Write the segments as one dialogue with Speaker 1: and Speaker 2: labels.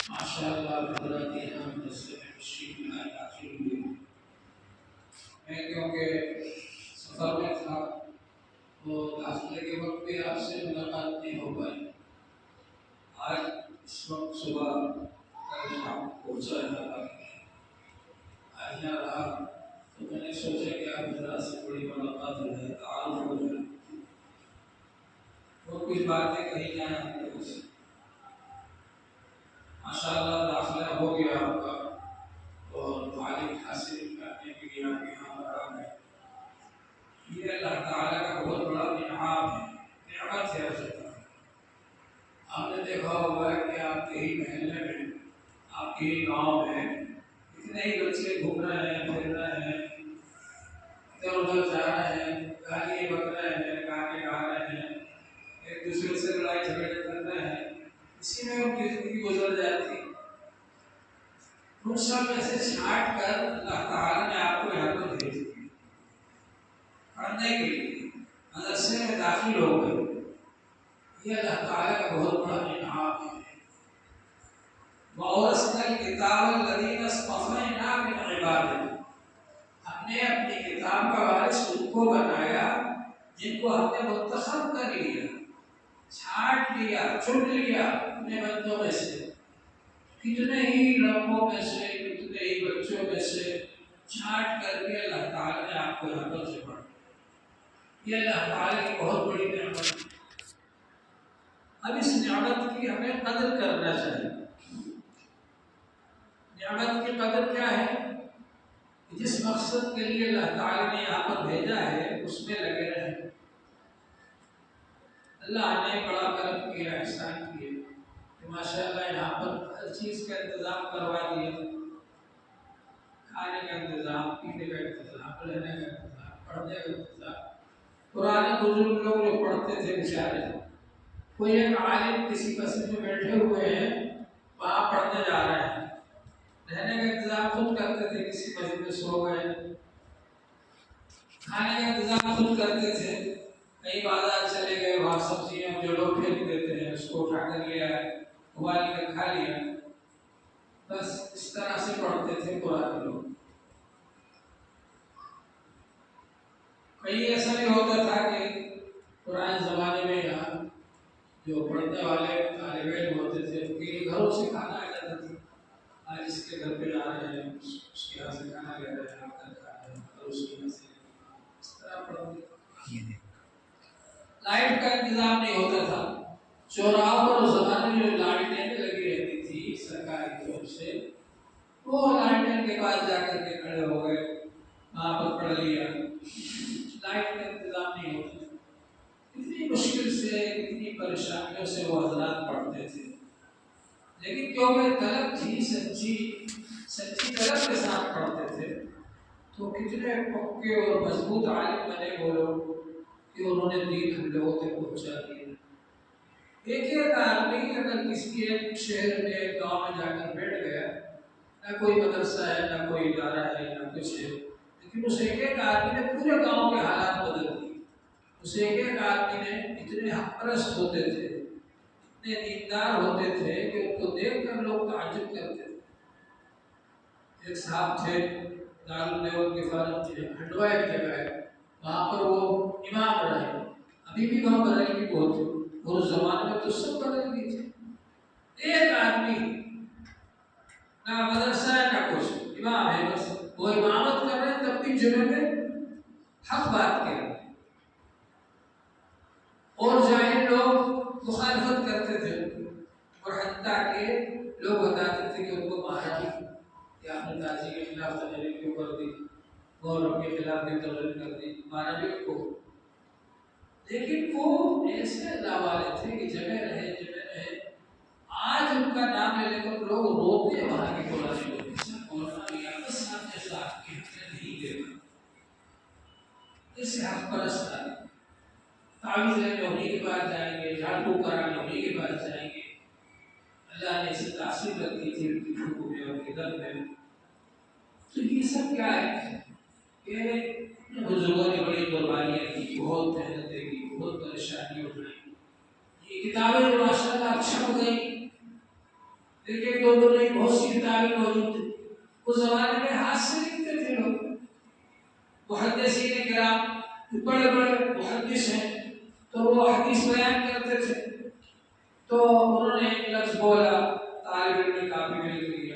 Speaker 1: ماشاء اللہ حضرت یہاں مسجد تشریف لائے داخل ہوئے. میں کیونکہ سفر میں تھا تو داخلے کے وقت بھی آپ سے ملاقات نہیں ہو پائی. آج اس وقت صبح کل شام پہنچا ہے آج نہ رہا تو میں نے سوچا کہ آپ حضرات سے بڑی ملاقات ہو جائے, تعارف ہو جائے, اور کچھ باتیں کہی جائیں آپ لوگوں سے. ماشاء اللہ داخلہ ہو گیا آپ کا اور تعلیم حاصل کرنے کے لیے آپ یہاں پر آ گئے. یہ اللہ تعالیٰ کا بہت بڑا انعام ہے, نعمت ہے. آپ نے دیکھا ہوگا کہ آپ کے ہی محلے میں, آپ کے ہی گاؤں میں اتنے ہی بچے گھوم رہے ہیں, پھر رہے ہیں, ادھر ادھر جا رہے ہیں, گالی بک رہے ہیں, گانے گا رہے ہیں, ایک دوسرے سے لڑائی جھگڑے کر رہے ہیں. اسی میں ان کی زندگی گزر جاتی. ان سب میں سے چھانٹ کر اللہ تعالیٰ نے آپ کو یہاں پر بھیج دیا پڑھنے کے لیے, مدرسے میں داخل ہو گئے. یہ اللہ تعالیٰ کا بہت بڑا انعام ہے. وَأَوْرَثْنَا الْكِتَابَ الَّذِينَ اصْطَفَيْنَا مِنْ عِبَادِنَا, ہم نے اپنی کتاب کا وارث ان کو بنایا جن کو ہم نے منتخب کر لیا, چھانٹ لیا, چن لیا اپنے بندوں میں سے. کتنے ہی لڑکوں میں سے, کتنے ہی بچوں میں سے چھانٹ کر کے اللہ تعالیٰ نے آپ کو یہاں پر جمع کیا. یہ اللہ تعالیٰ کی بہت بڑی نعمت ہے. اب اس نعمت کی ہمیں قدر کرنا چاہیے. نعمت کی قدر کیا ہے؟ جس مقصد کے لیے اللہ تعالیٰ نے یہاں پر بھیجا ہے اس میں لگے رہیں. اللہ نے بڑا کرم کیا, احسان کیا کہ ماشاءاللہ یہاں پر ہر چیز کا انتظام کروا دیا. کھانے کا انتظام, پینے کا انتظام, رہنے کا انتظام, پڑھنے کا انتظام. پرانے بزرگ لوگ جو پڑھتے تھے بیچارے, کوئی ایک عالم کسی مسجد میں بیٹھے ہوئے ہیں, وہاں پڑھنے جا رہے ہیں. رہنے کا انتظام خود کرتے تھے, کسی مسجد میں سو گئے. کھانے کا انتظام خود کرتے تھے, کئی بازار چلے گئے, وہاں سبزیاں جو لوگ پھینک دیتے ہیں اس کو اٹھا کر لیا, ابال کر کھا لیا. بس اس طرح سے پڑھتے تھے پرانے لوگ. کئی ایسا بھی ہوتا تھا کہ پرانے زمانے میں یہاں جو پڑھنے والے طالب علم ہوتے تھے ان کے گھروں سے کھانا آ جاتا تھا. آج اس کے گھر پہ جا رہے ہیں, اس کے یہاں سے کھانا لے رہے ہیں, آ کر کھا رہے ہیں, اور اس کے یہاں سے اس طرح پڑھتے. لائٹ کا انتظام نہیں ہوتا تھا. چوراہوں پر اس زمانے میں جو لالٹین لگی رہتی تھی سرکاری طور سے, وہ لالٹین کے پاس جا کر کے کھڑے ہو گئے, وہاں پر پڑھ لیا. لائٹ کا انتظام نہیں ہوتا. اتنی مشکل سے, اتنی پریشانیوں سے وہ حضرات پڑھتے تھے. لیکن کیونکہ طلب تھی سچی طلب کے ساتھ پڑھتے تھے, تو کتنے پکے اور مضبوط عالم بنے وہ لوگ کہ انہوں نے دین ہم لوگوں تک پہنچا دیا. ایک آدمی اگر کسی ایک شہر میں, ایک گاؤں میں جا کر بیٹھ گیا, نہ کوئی مدرسہ ہے, نہ کوئی ادارہ ہے, نہ کچھ ہے, لیکن اس ایک آدمی نے پورے گاؤں کے حالات بدل دیے. اس ایک آدمی نے اتنے حق پرست ہوتے تھے, اتنے دیندار ہوتے تھے کہ ان کو دیکھ کر لوگ تعجب کرتے تھے. ایک صاحب تھے دارالدیوبند کے فارغ تھے, کھنڈوا ایک جگہ ہے, وہاں پر وہ امام رہے. ابھی بھی وہاں بدل کی بہت ہے, اور اس زمانے میں تو سب بدل گئی تھے. ایک آدمی نہ مدرسہ ہے نہ کچھ, امام ہے بس. وہ امامت کر رہے ہیں تب بھی جمعے میں حق بات کر رہے ہیں, اور جاہل لوگ مخالفت کرتے تھے. اور حتیٰ کہ لوگ بتاتے تھے کہ ان کو مارا بھی, کہ آپ نے تازی کے خلاف تحریک کیوں کر دی, گورنمنٹ کے خلاف بھی تحریک کر دی, مارا بھی ان کو. لیکن وہ ایسے اللہ والے تھے کہ جگہ رہے. آج ان کا نام لے کر لوگ روتے ہیں وہاں کی قرآن لوگ. نہیں دیتا اس حق پرست تعویذ لینے انہیں کے پاس جائیں گے, جھاڑو کرانے انہیں کے پاس جائیں گے. اللہ نے اسے تاثیر رکھی تھی ان کی خوشبو میں اور ادھر میں. تو یہ سب کیا ہے کہ بزرگوں نے بڑی قربانیاں کی, بہت محنتیں کی, بہت پریشانیاں اٹھائی. یہ کتابیں ماشاء اللہ چھپ گئی, ایک ایک دو دو نہیں بہت سی کتابیں موجود تھی اس زمانے میں ہاتھ سے لکھتے تھے لوگ محدثین کرام بڑے بڑے محدث ہیں تو وہ حدیث بیان کرتے تھے تو انہوں نے ایک لفظ بولا طالب علم نے کاپی میں لکھ لیا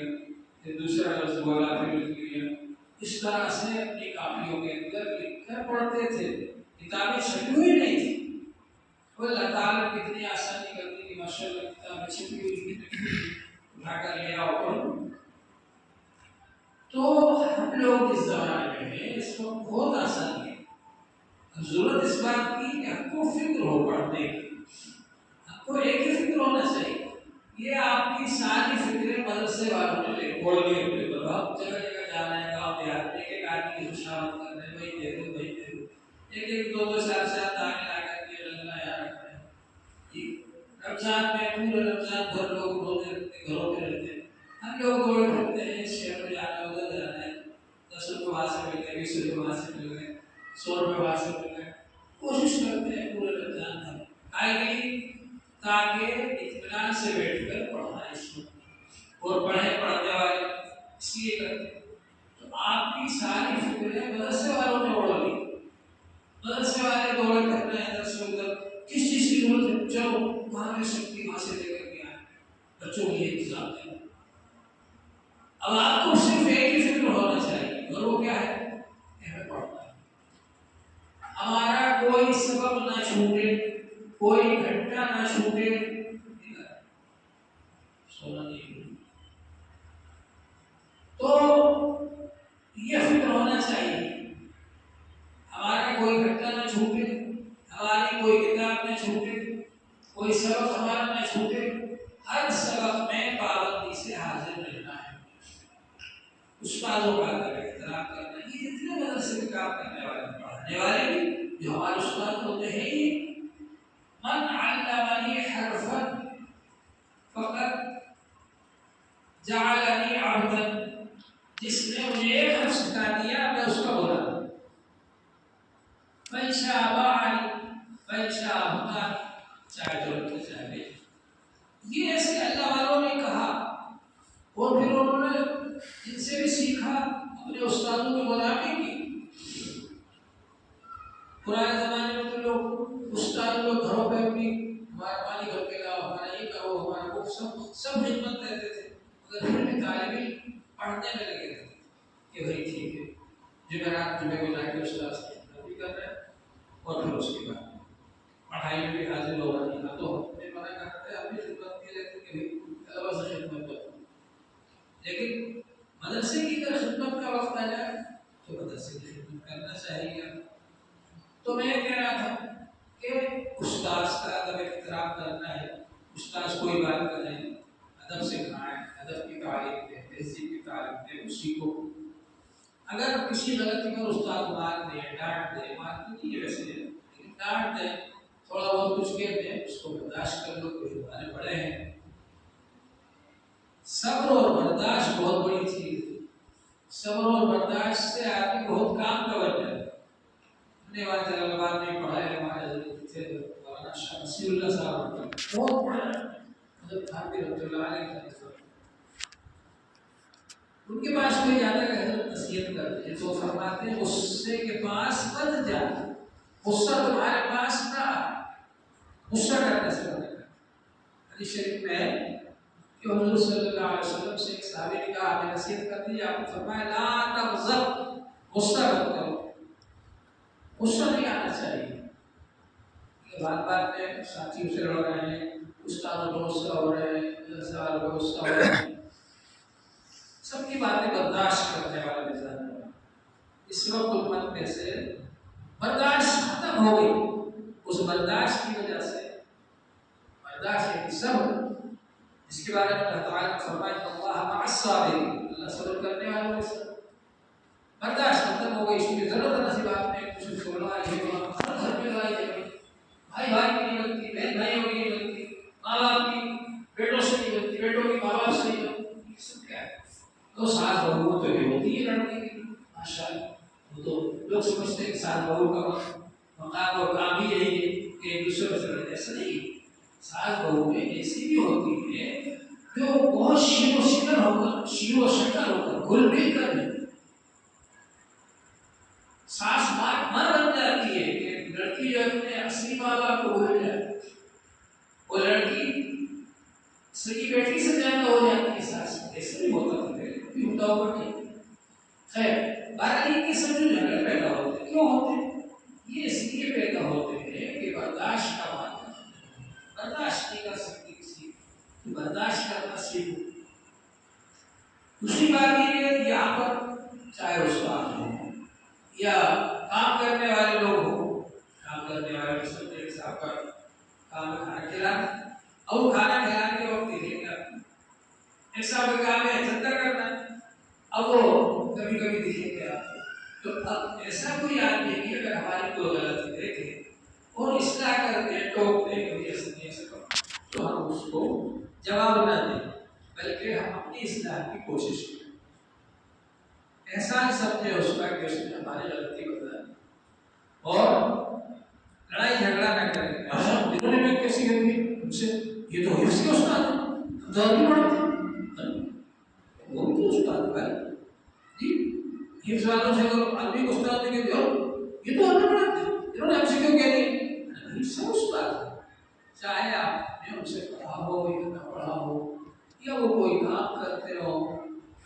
Speaker 1: پھر دوسرا لفظ بولا پھر لکھ لیا اس طرح سے اپنی کاپیوں کے اندر لکھ کر پڑھتے تھے کتابیں چھپی ہوئی نہیں تھی وہ اللہ تعالیٰ نے کتنی آسانی کر دی کہ ماشاء اللہ کتابیں چھپی ہوئی اٹھا کر لے آؤ پڑھو تو ہم لوگ اس زمانے میں ہیں اس وقت بہت آسانی ہے ضرورت اس بات کی کہ ہم کو فکر ہو پڑھنے کی ہم کو ایک ہی فکر ہونا چاہیے یہ آپ کی ساری فکریں مدرسے والوں نے لے کھول لی اپنے پر آپ جگہ جگہ جانا ہے گاؤں دیہات میں ایک آدمی کی خوشامد کرنا ہے وہی دے دو وہی دے دو ایک ایک دو دو چار چار دانے لا کر کے اللہ یہاں رکھنا ہے رمضان میں پورے رمضان بھر لوگ روزے رکھتے گھروں میں رہتے ہیں ہم لوگ دوڑے پھرتے ہیں شہر میں جانا ہے ادھر جانا ہے 10 روپے وہاں سے مل گئے 20 روپے وہاں سے مل گئے 100 روپے وہاں سے مل گئے کوشش کرتے ہیں پورے رمضان بھر آئے تاکہ اطمینان سے بیٹھ کر پڑھنا ہے اس کو اور پڑھنے والے اس لیے کرتے ہیں تو آپ کی ساری فکریں مدرسے والوں نے اوڑھ لی مدرسے والے دورے کرنا ہے ادھر سے ادھر کس چیز کی ضرورت ہے چلو وہاں میں سکتی وہاں سے لے کر کے آئے بچوں کے لیے انتظام ہے اب آپ کو صرف ایک ہی فکر ہونا چاہیے اور وہ کیا ہے کہ ہمیں پڑھنا ہے ہمارا کوئی سبب نہ چھوٹے کوئی گھنٹہ نہ چھوٹے سونا نہیں تو یہ فکر ہونا چاہیے ہمارا کوئی گھنٹہ نہ چھوٹے ہماری کوئی کتاب نہ چھوٹے کوئی سبق ہمارا نہ چھوٹے ہر سبق میں پابندی سے حاضر رہنا ہے استادوں کا احترام کرنا یہ جتنے مدرسے میں کام کرنے والے پڑھانے والے جو ہمارے استاد ہوتے ہیں یہ من علمنی حرفا فقط جعلنی عبدا جس نے مجھے ایک حرف سکھا دیا میں اس کا غلام من شابعني من شابعني چاہے جو لوگ چاہے یہ ایسے اللہ والوں نے کہا اور پھر انہوں نے ان سے بھی سیکھا اپنے استادوں کی غلامی کی پرانے زمانے میں تو لوگ استاد لوگ گھروں پہ بھی ہمارا پانی بھر کے لاؤ ہمارا یہ کرو ہمارا وہ سب خدمت رہتے تھے مگر پھر بھی طالب علم پڑھنے میں لگے تھے کہ بھائی ٹھیک ہے جمعرات جمعے کو جا کے استاد سے خدمت بھی کر رہے ہیں اور پھر اس کے بعد پڑھائی میں بھی حاضر ہو رہا ہے تو ہم نے منع کرتے ہیں اپنی خدمت کے لیے کہ بھائی طلبا سے خدمت کرو لیکن مدرسے کی اگر خدمت کا وقت آ جائے تو مدرسے کی خدمت کرنا چاہیے تو میں یہ کہہ رہا تھا کہ استاد کا ادب احترام کرنا ہے استاد کوئی بات کریں ادب سکھائیں ادب کی تعلیم دیں تہذیب کی تعلیم دیں اسی کو اگر کسی غلطی پر استاد مار دے ڈانٹ دے مارتی نہیں ہے ویسے لیکن ڈانٹ دے تھوڑا بہت کچھ کہہ دیں اس کو برداشت کر لو کوئی ہمارے بڑے ہیں صبر اور برداشت بہت بڑی چیز ہے صبر اور برداشت سے آدمی بہت کام کا بن جاتا ہے نے بات جلال آباد میں پڑھایا ہمارے حضرت تھے مولانا شاہ نصیر اللہ صاحب بہت بڑا حضرت خانوی رحمۃ اللہ علیہ ان کے پاس کوئی جاتا ہے حضرت نصیحت کرتے ہیں تو فرماتے ہیں غصے کے پاس مت جا غصہ تمہارے پاس نہ غصہ کرنے سے بنے گا حدیث شریف میں ہے کہ حضور صلی اللہ علیہ وسلم سے ایک صحابی نے کہا آپ نے نصیحت کر دی آپ نے فرمایا لا تغضب غصہ مت کرو غصہ نہیں آنا چاہیے بات بات میں ساتھیوں سے لڑ رہے ہیں استادوں کو غصہ ہو رہے ہیں مدرسے والوں کو غصہ ہو رہے ہیں سب کی باتیں برداشت کرنے والا مزاج ہے اس وقت امت میں سے برداشت ختم ہو گئی اس برداشت کی وجہ سے برداشت ایک صبر جس کے بارے میں اللہ تعالیٰ نے فرمایا کہ اللہ مع الصابرین اللہ صبر کرنے والوں کے ساتھ برداشت ختم ہو گئی اس کی ضرورت نہ سی بات میں کچھ چھوڑنا ہے ہر گھر میں لڑائی جھگڑے بھائی بھائی کی نہیں بنتی بہن بھائیوں کی نہیں بنتی ماں باپ کی بیٹوں سے نہیں بنتی بیٹوں کی ماں باپ سے نہیں بنتی یہ سب کیا ہے تو ساس بہو تو یہ ہوتی ہے لڑکی کی ماشاء اللہ وہ تو لوگ سمجھتے ہیں کہ ساس بہو کا مقام اور کام ہی یہی ہے کہ ایک دوسرے کو لڑے ایسا نہیں ساس بہو میں ایسی بھی ہوتی ہے جو بہت شیر و شکل ہو کر گل مل کر ساس ماں بن جاتی ہے کہ لڑکی جو اپنے اصلی ماں باپ کو بھول جائے، وہ لڑکی سگی بیٹی سے زیادہ ہو جاتی ہے ساس، ایسا نہیں ہوتا تھا پہلے، ابھی ہوتا ہوگا نہیں۔ خیر بہرحال یہ سب جو جھگڑے پیدا ہوتے ہیں کیوں ہوتے ہیں؟ یہ اس لیے پیدا ہوتے ہیں کہ برداشت کا ماننا، برداشت نہیں کر سکتی کسی تو برداشت کرنا سیکھو۔ دوسری بات یہ ہے کہ یہاں پر چاہے استاد ہو یا کام کرنے والے لوگ ہوں، کام کرنے والے کے سمجھے صاحب کا کام ہے کھانا کھلانا، اور وہ کھانا کھلانے کے وقت دیکھیں گے ایک صاحب کا کام ہے چندر کرنا، اب وہ کبھی کبھی دیکھیں گے آپ تو اب ایسا کوئی آدمی ہے کہ اگر ہماری کوئی غلطی دیکھے اور اصلاح کر دے ٹوک دے کبھی ایسا نہیں ایسا کرو تو ہم اس کو جواب نہ دیں بلکہ ہم اپنی اصلاح کی کوشش کریں، احسان سمجھے اس کا کہ اس نے ہماری غلطی بتا دی اور لڑائی جھگڑا نہ کریں۔ انہوں نے میں کیسی کر دی ان سے، یہ تو حفظ کے استاد ہیں، ہم تو عربی پڑھتے ہیں، وہ بھی تو استاد بھائی جی، حفظ والوں سے اگر عربی کو استاد نے کہہ یہ تو عربی پڑھتے ہیں، انہوں نے ہم سے کیوں کہہ دی؟ سب استاد ہے، چاہے آپ نے ان سے پڑھا ہو یا نہ پڑھا ہو یا وہ کوئی کام کرتے ہو،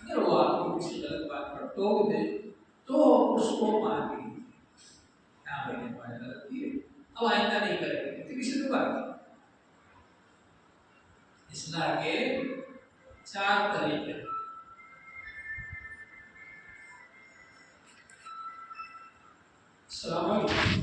Speaker 1: اگر وہ آپ کو کسی غلط بات پر ٹوک دے تو اس کو مان لی، ہاں بھائی ہماری غلطی ہے، اب آئندہ نہیں کریں گے تو کسی کو بات نہیں۔ اصلاح کے چار طریقے